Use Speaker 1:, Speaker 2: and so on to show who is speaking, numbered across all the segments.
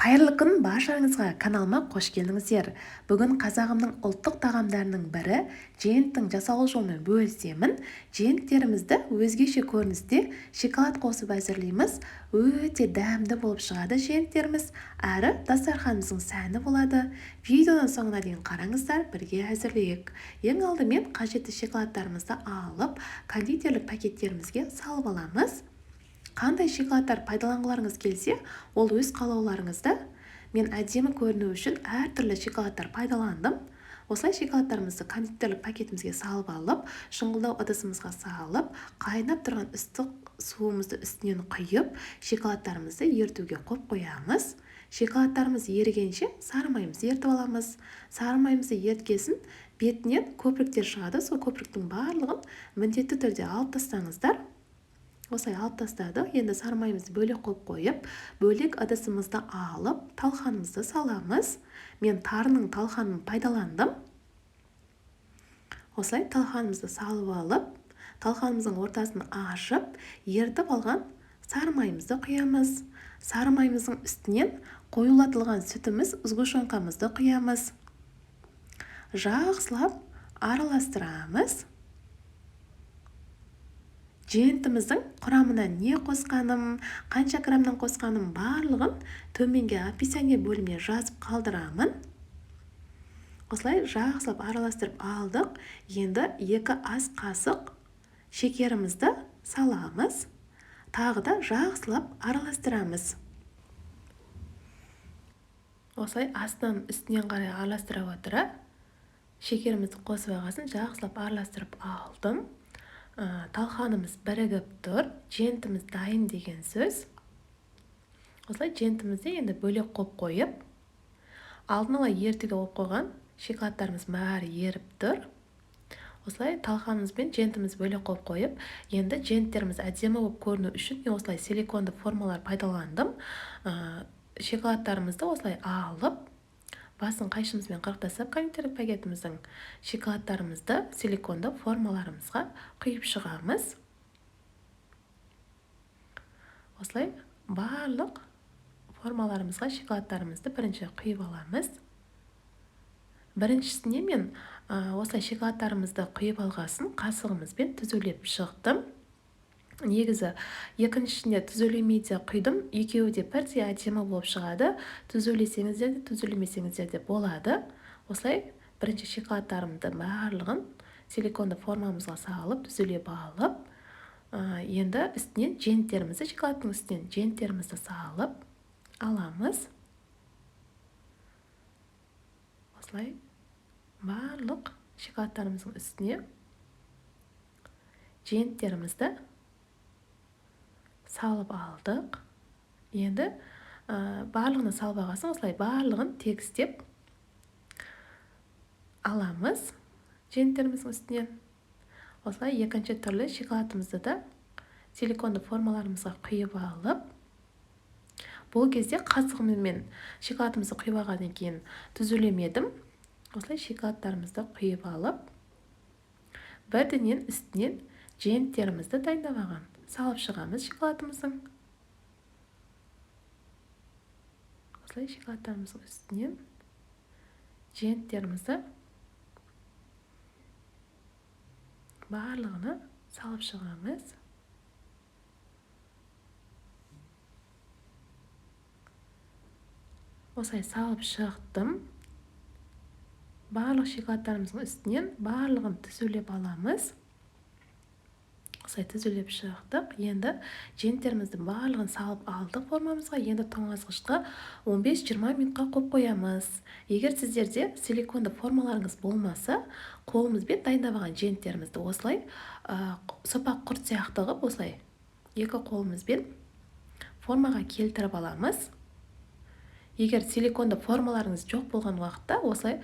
Speaker 1: Қайырлы күн баршаңызға, каналыма қош келдіңіздер. Бүгін қазағымның ұлттық тағамдарының бірі жентің жасалу жолымен бөлісемін. Женттерімізді өзгеше көріністе шоколад қосып әзірлейміз. Өте дәмді болып шығады женттеріміз, әрі дастарханымыздың сәні болады. Видеоның соңына дейін қараңыздар, бірге әзірлейік. Ең алдымен қажетті шоколадтарымызды алып, кондитерлік пакеттерімізге салып аламыз. Қандай шоколадтар пайдаланғыларыңыз келсе, ол өз қалауларыңызда. Мен әдемі көріну үшін әртүрлі шоколадтар пайдаландым. Осылай шоколадтарымызды кондитерлік пакетімізге салып алып, шұңғылдау ыдысымызға салып, қайнап тұрған ыстық суымызды үстінен құйып, шоколадтарымызды ерітуге қоямыз. Шоколадтарымыз ерігенше сары майымызды ертіп аламыз. Сары майымызды еріткесін бетінен көпіріктер шығады. Сол көпіріктің барлығын міндетті түрде алып тастаңыздар. Осылай алып тастадық. Енді сары майымызды бөлек қойып, бөлек ыдысымызды алып, талқанымызды саламыз. Мен тарының талқанын пайдаландым. Осылай талқанымызды салып алып, талқанымыздың ортасын ашып, ерітіп алған сары майымызды құямыз. Сары майымыздың үстінен қоюлатылған сүтіміз, сгущенкамызды құямыз. Жақсылап араластырамыз. Жентіміздің құрамына не қосқаным, қанша граммнан қосқаным барлығын төменге описание бөліміне жазып қалдырамын. Осылай жақсылап араластырып алдық. Енді 2 ас қасық шекерімізді саламыз. Тағы да жақсылап араластырамыз. Осылай астынан үстінен қарай араластыра отыра, шекерімізді қосып ағасын жақсылап араластырып алдым. Талқанымыз бірігіп тұр, жентіміз дайын деген сөз. Осылай жентімізді енді бөлек қойып, алдын ала ертеде қойған шоколадтарымыз бәрі еріп тұр. Осылай талқанымыз бен жентіміз бөлек қойып, енді женттеріміз әдемі болып көріну үшін мен осылай силиконды формалар пайдаландым. Шоколадтарымызды осылай алып, басын қайшымызбен қырықтасып, кондитерлік пакетіміздің шоколадтарымызды силиконды формаларымызға құйып шығамыз. Осылай барлық формаларымызға шоколадтарымызды бірінші құйып аламыз. Біріншісіне мен осылай шоколадтарымызды құйып алғасын қасығымызбен түзулеп шықтым. Негізі екіншісінде түзулемей де құйдым. Екеуі де бірдей әдемі болып шығады. Түзулесеңіздер де, түзулемесеңіздер де болады. Осылай бірінші шоколадтарымды барлығын силиконды формамызға салып, түзулеп алып, енді үстінен женттерімізді, шоколадтың үстінен женттерімізді салып аламыз. Осылай барлық шоколадтарымыздың үстіне женттерімізді салып алдық. Енді барлығын салып алғасын, осылай барлығын тегістеп аламыз женттеріміздің үстінен. Осылай екінші түрлі шоколадымызды да силиконды формаларымызға құйып алып, бұл кезде қасығыммен шоколадымызды құйып алғаннан кейін түзулемедім. Осылай шоколадтарымызды құйып алып, бірденен үстінен женттерімізді дайындап алған салып шығамыз шоколадымыздың. Осылай шоколадтарымыздың үстінен женттерімізді барлығына салып шығамыз. Осылай салып шықтым. Барлық шоколадтарымыздың үстінен барлығын түзулеп аламыз. Осылай түзулеп шықтық. Енді женттерімізді барлығын салып алдық формамызға. Енді тоңазғышқа 15-20 минутқа қоямыз. Егер сіздерде силиконды формаларыңыз болмаса, қолымызбен дайындап алған женттерімізді осылай сопақ құрт сияқты қылып, осылай екі қолымызбен формаға келтіріп аламыз. Егер силиконды формаларыңыз жоқ болған уақытта осылай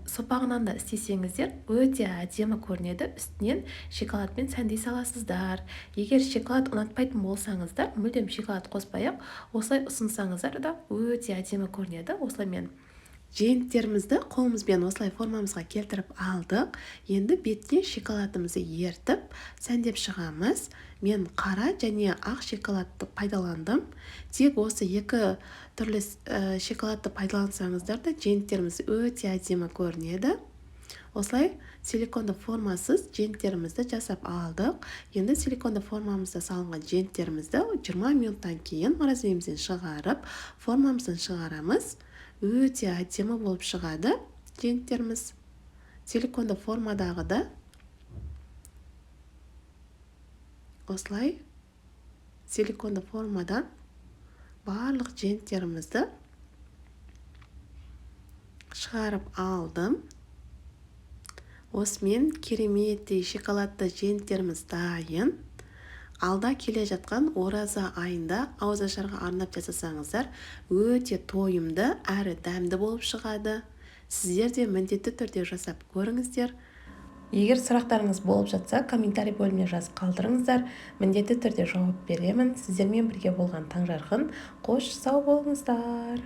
Speaker 1: сопағынан да істесеңіздер, өте әдемі көрінеді. Үстінен шоколадпен сәндей саласыздар. Егер шоколад ұнатпайтын болсаңыздар, мүлдем шоколад қоспай-ақ осылай ұсынсаңыздар да өте әдемі көрінеді. Осылай мен женттерімізді қолымызбен осылай формамызға келтіріп алдық. Енді бетіне шоколадымызды ертіп сәндеп шығамыз. Мен қара және ақ шоколадты пайдаландым. Тек осы екі түрлі шоколадты пайдалансаңыздар да женттеріміз өте әдемі көрінеді. Осылай силиконды формасыз женттерімізді жасап алдық. Енді силиконды формамызда салынған женттерімізді 20 минуттан кейін морозилимізден шығарып, формамыздан шығарамыз. Өте әдемі болып шығады женттеріміз. Силиконды формадағы да осылай силиконды формадан барлық женттерімізді шығарып алдым. Осымен кереметтей шоколадты женттеріміз дайын. Алда келе жатқан ораза айында ауызашарға арнап жасасаңыздар, өте тойымды әрі дәмді болып шығады. Сіздер де міндетті түрде жасап көріңіздер. Егер сұрақтарыңыз болып жатса, комментарий бөліміне жазып қалдырыңыздар. Міндетті түрде жауап беремін. Сіздермен бірге болған Таңжарқын. Қош сау болыңыздар.